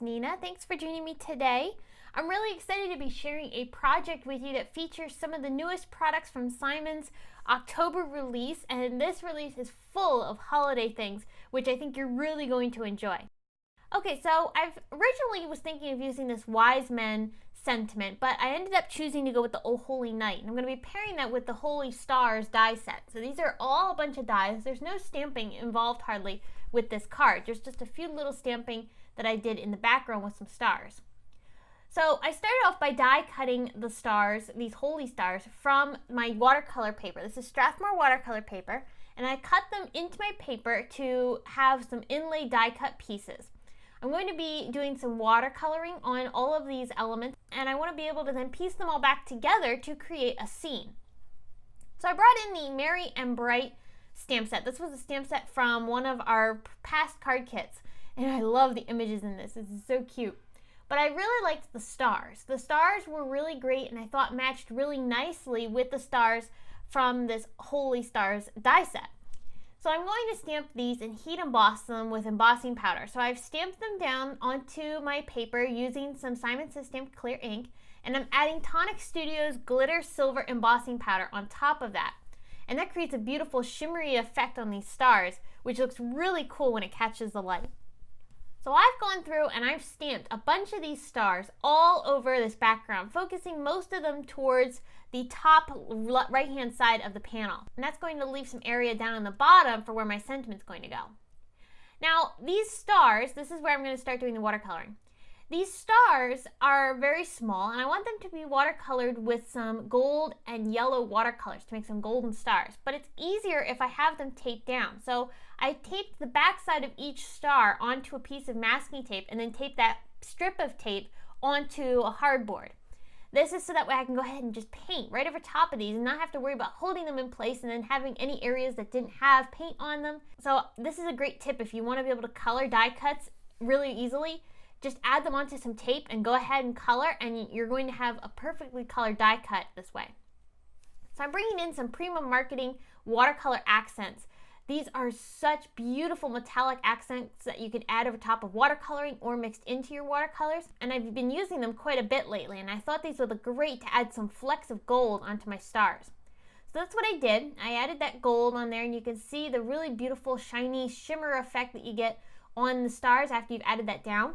Neenah. Thanks for joining me today. I'm really excited to be sharing a project with you that features some of the newest products from Simon's October release, and this release is full of holiday things, which I think you're really going to enjoy. Okay, so I've originally was thinking of using this Wise Men sentiment, but I ended up choosing to go with the Oh Holy Night, and I'm going to be pairing that with the Holy Stars die set. So these are all a bunch of dies. There's no stamping involved hardly with this card. There's just a few little stamping that I did in the background with some stars. So I started off by die cutting the stars, these holy stars, from my watercolor paper. This is Strathmore watercolor paper, and I cut them into my paper to have some inlay die cut pieces. I'm going to be doing some watercoloring on all of these elements, and I want to be able to then piece them all back together to create a scene. So I brought in the Merry and Bright stamp set. This was a stamp set from one of our past card kits, and I love the images in this. This is so cute. But I really liked the stars. The stars were really great, and I thought matched really nicely with the stars from this Holy Stars die set. So I'm going to stamp these and heat emboss them with embossing powder. So I've stamped them down onto my paper using some Simon Says Stamped clear ink, and I'm adding Tonic Studios glitter silver embossing powder on top of that. And that creates a beautiful shimmery effect on these stars, which looks really cool when it catches the light. So I've gone through and I've stamped a bunch of these stars all over this background, focusing most of them towards the top right-hand side of the panel. And that's going to leave some area down on the bottom for where my sentiment's going to go. Now, these stars, this is where I'm going to start doing the watercoloring. These stars are very small, and I want them to be watercolored with some gold and yellow watercolors to make some golden stars. But it's easier if I have them taped down. So I taped the back side of each star onto a piece of masking tape and then taped that strip of tape onto a hardboard. This is so that way I can go ahead and just paint right over top of these and not have to worry about holding them in place and then having any areas that didn't have paint on them. So this is a great tip if you want to be able to color die cuts really easily. Just add them onto some tape and go ahead and color, and you're going to have a perfectly colored die cut this way. So I'm bringing in some Prima Marketing watercolor accents. These are such beautiful metallic accents that you can add over top of watercoloring or mixed into your watercolors, and I've been using them quite a bit lately, and I thought these would look great to add some flecks of gold onto my stars. So that's what I did. I added that gold on there, and you can see the really beautiful shiny shimmer effect that you get on the stars after you've added that down.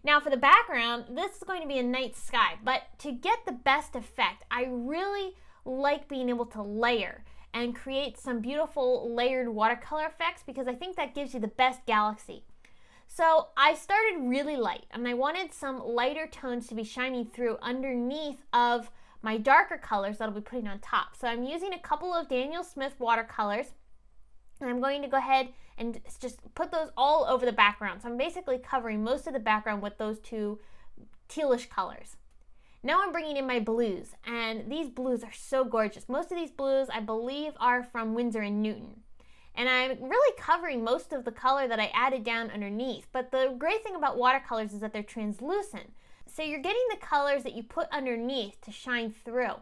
Now for the background, this is going to be a night sky, but to get the best effect, I really like being able to layer and create some beautiful layered watercolor effects because I think that gives you the best galaxy. So I started really light, and I wanted some lighter tones to be shining through underneath of my darker colors that I'll be putting on top. So I'm using a couple of Daniel Smith watercolors, and I'm going to go ahead and just put those all over the background. So I'm basically covering most of the background with those two tealish colors. Now I'm bringing in my blues, and these blues are so gorgeous. Most of these blues, I believe, are from Winsor & Newton. And I'm really covering most of the color that I added down underneath. But the great thing about watercolors is that they're translucent. So you're getting the colors that you put underneath to shine through.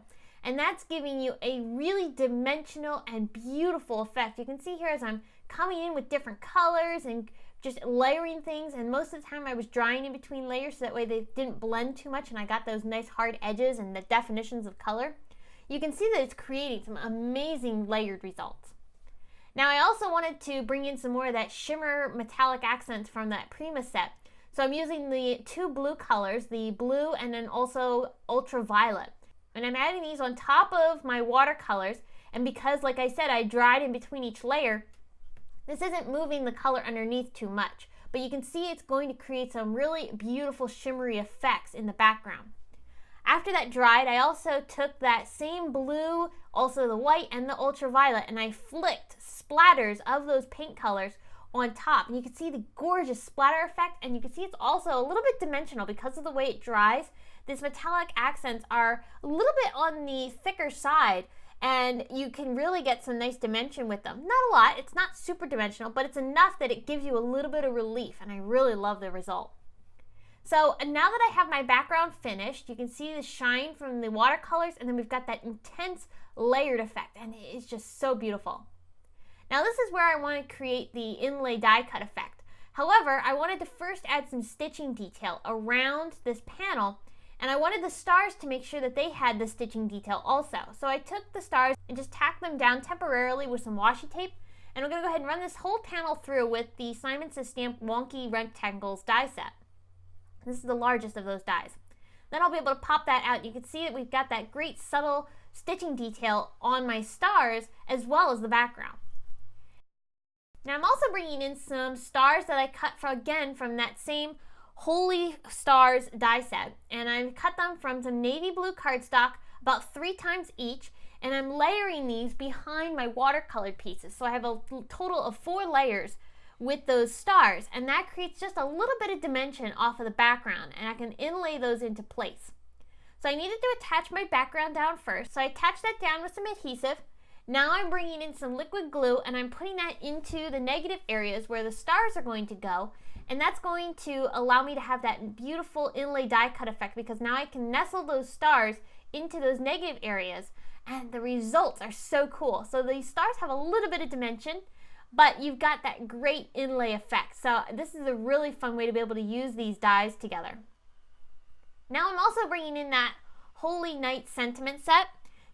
And that's giving you a really dimensional and beautiful effect. You can see here as I'm coming in with different colors and just layering things, and most of the time I was drying in between layers so that way they didn't blend too much and I got those nice hard edges and the definitions of color. You can see that it's creating some amazing layered results. Now I also wanted to bring in some more of that shimmer metallic accents from that Prima set. So I'm using the two blue colors, the blue and then also ultraviolet. And I'm adding these on top of my watercolors, and because, like I said, I dried in between each layer, this isn't moving the color underneath too much, but you can see it's going to create some really beautiful shimmery effects in the background. After that dried, I also took that same blue, also the white and the ultraviolet, and I flicked splatters of those paint colors on top. And you can see the gorgeous splatter effect, and you can see it's also a little bit dimensional because of the way it dries. These metallic accents are a little bit on the thicker side, and you can really get some nice dimension with them. Not a lot, it's not super dimensional, but it's enough that it gives you a little bit of relief, and I really love the result. So now that I have my background finished, you can see the shine from the watercolors, and then we've got that intense layered effect, and it's just so beautiful. Now this is where I want to create the inlay die cut effect. However, I wanted to first add some stitching detail around this panel, and I wanted the stars to make sure that they had the stitching detail also. So I took the stars and just tacked them down temporarily with some washi tape, and I'm going to go ahead and run this whole panel through with the Simon Says Stamp Wonky Rectangles die set. This is the largest of those dies. Then I'll be able to pop that out. You can see that we've got that great subtle stitching detail on my stars as well as the background. Now I'm also bringing in some stars that I cut from that same Holy Stars die set, and I cut them from some navy blue cardstock about 3 times each, and I'm layering these behind my watercolored pieces. So I have a total of 4 layers with those stars, and that creates just a little bit of dimension off of the background, and I can inlay those into place. So I needed to attach my background down first, so I attached that down with some adhesive. Now I'm bringing in some liquid glue, and I'm putting that into the negative areas where the stars are going to go, and that's going to allow me to have that beautiful inlay die cut effect, because now I can nestle those stars into those negative areas, and the results are so cool. So these stars have a little bit of dimension, but you've got that great inlay effect. So this is a really fun way to be able to use these dies together. Now I'm also bringing in that Holy Night sentiment set.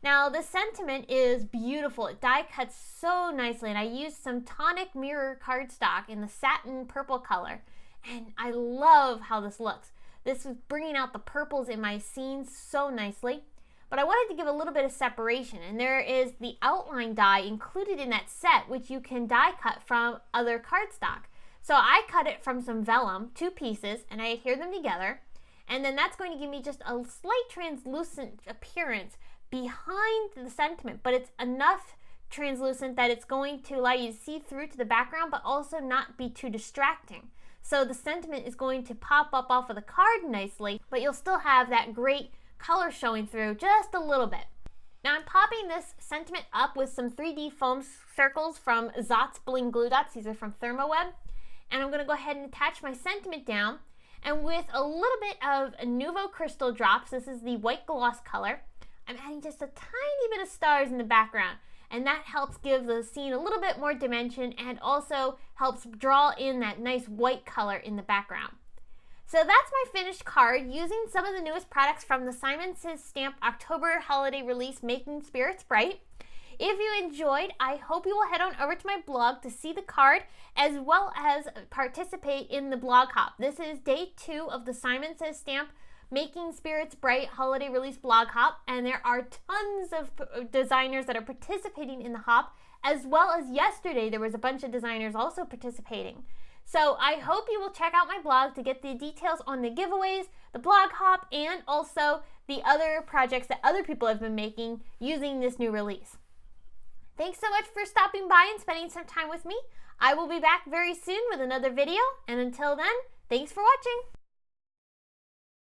Now the sentiment is beautiful. It die cuts so nicely, and I used some Tonic mirror cardstock in the satin purple color, and I love how this looks. This is bringing out the purples in my scenes so nicely, but I wanted to give a little bit of separation, and there is the outline die included in that set, which you can die cut from other cardstock. So I cut it from some vellum, 2 pieces, and I adhere them together, and then that's going to give me just a slight translucent appearance behind the sentiment, but it's enough translucent that it's going to allow you to see through to the background, but also not be too distracting. So the sentiment is going to pop up off of the card nicely, but you'll still have that great color showing through just a little bit. Now I'm popping this sentiment up with some 3D foam circles from Zot's Bling Glue Dots. These are from ThermoWeb. And I'm going to go ahead and attach my sentiment down, and with a little bit of Nuvo crystal drops, this is the white gloss color, I'm adding just a tiny bit of stars in the background, and that helps give the scene a little bit more dimension and also helps draw in that nice white color in the background. So that's my finished card using some of the newest products from the Simon Says Stamp October holiday release, Making Spirits Bright. If you enjoyed, I hope you will head on over to my blog to see the card as well as participate in the blog hop. This is day 2 of the Simon Says Stamp Making Spirits Bright holiday release blog hop, and there are tons of designers that are participating in the hop, as well as yesterday there was a bunch of designers also participating. So I hope you will check out my blog to get the details on the giveaways, the blog hop, and also the other projects that other people have been making using this new release. Thanks so much for stopping by and spending some time with me. I will be back very soon with another video, and until then, thanks for watching.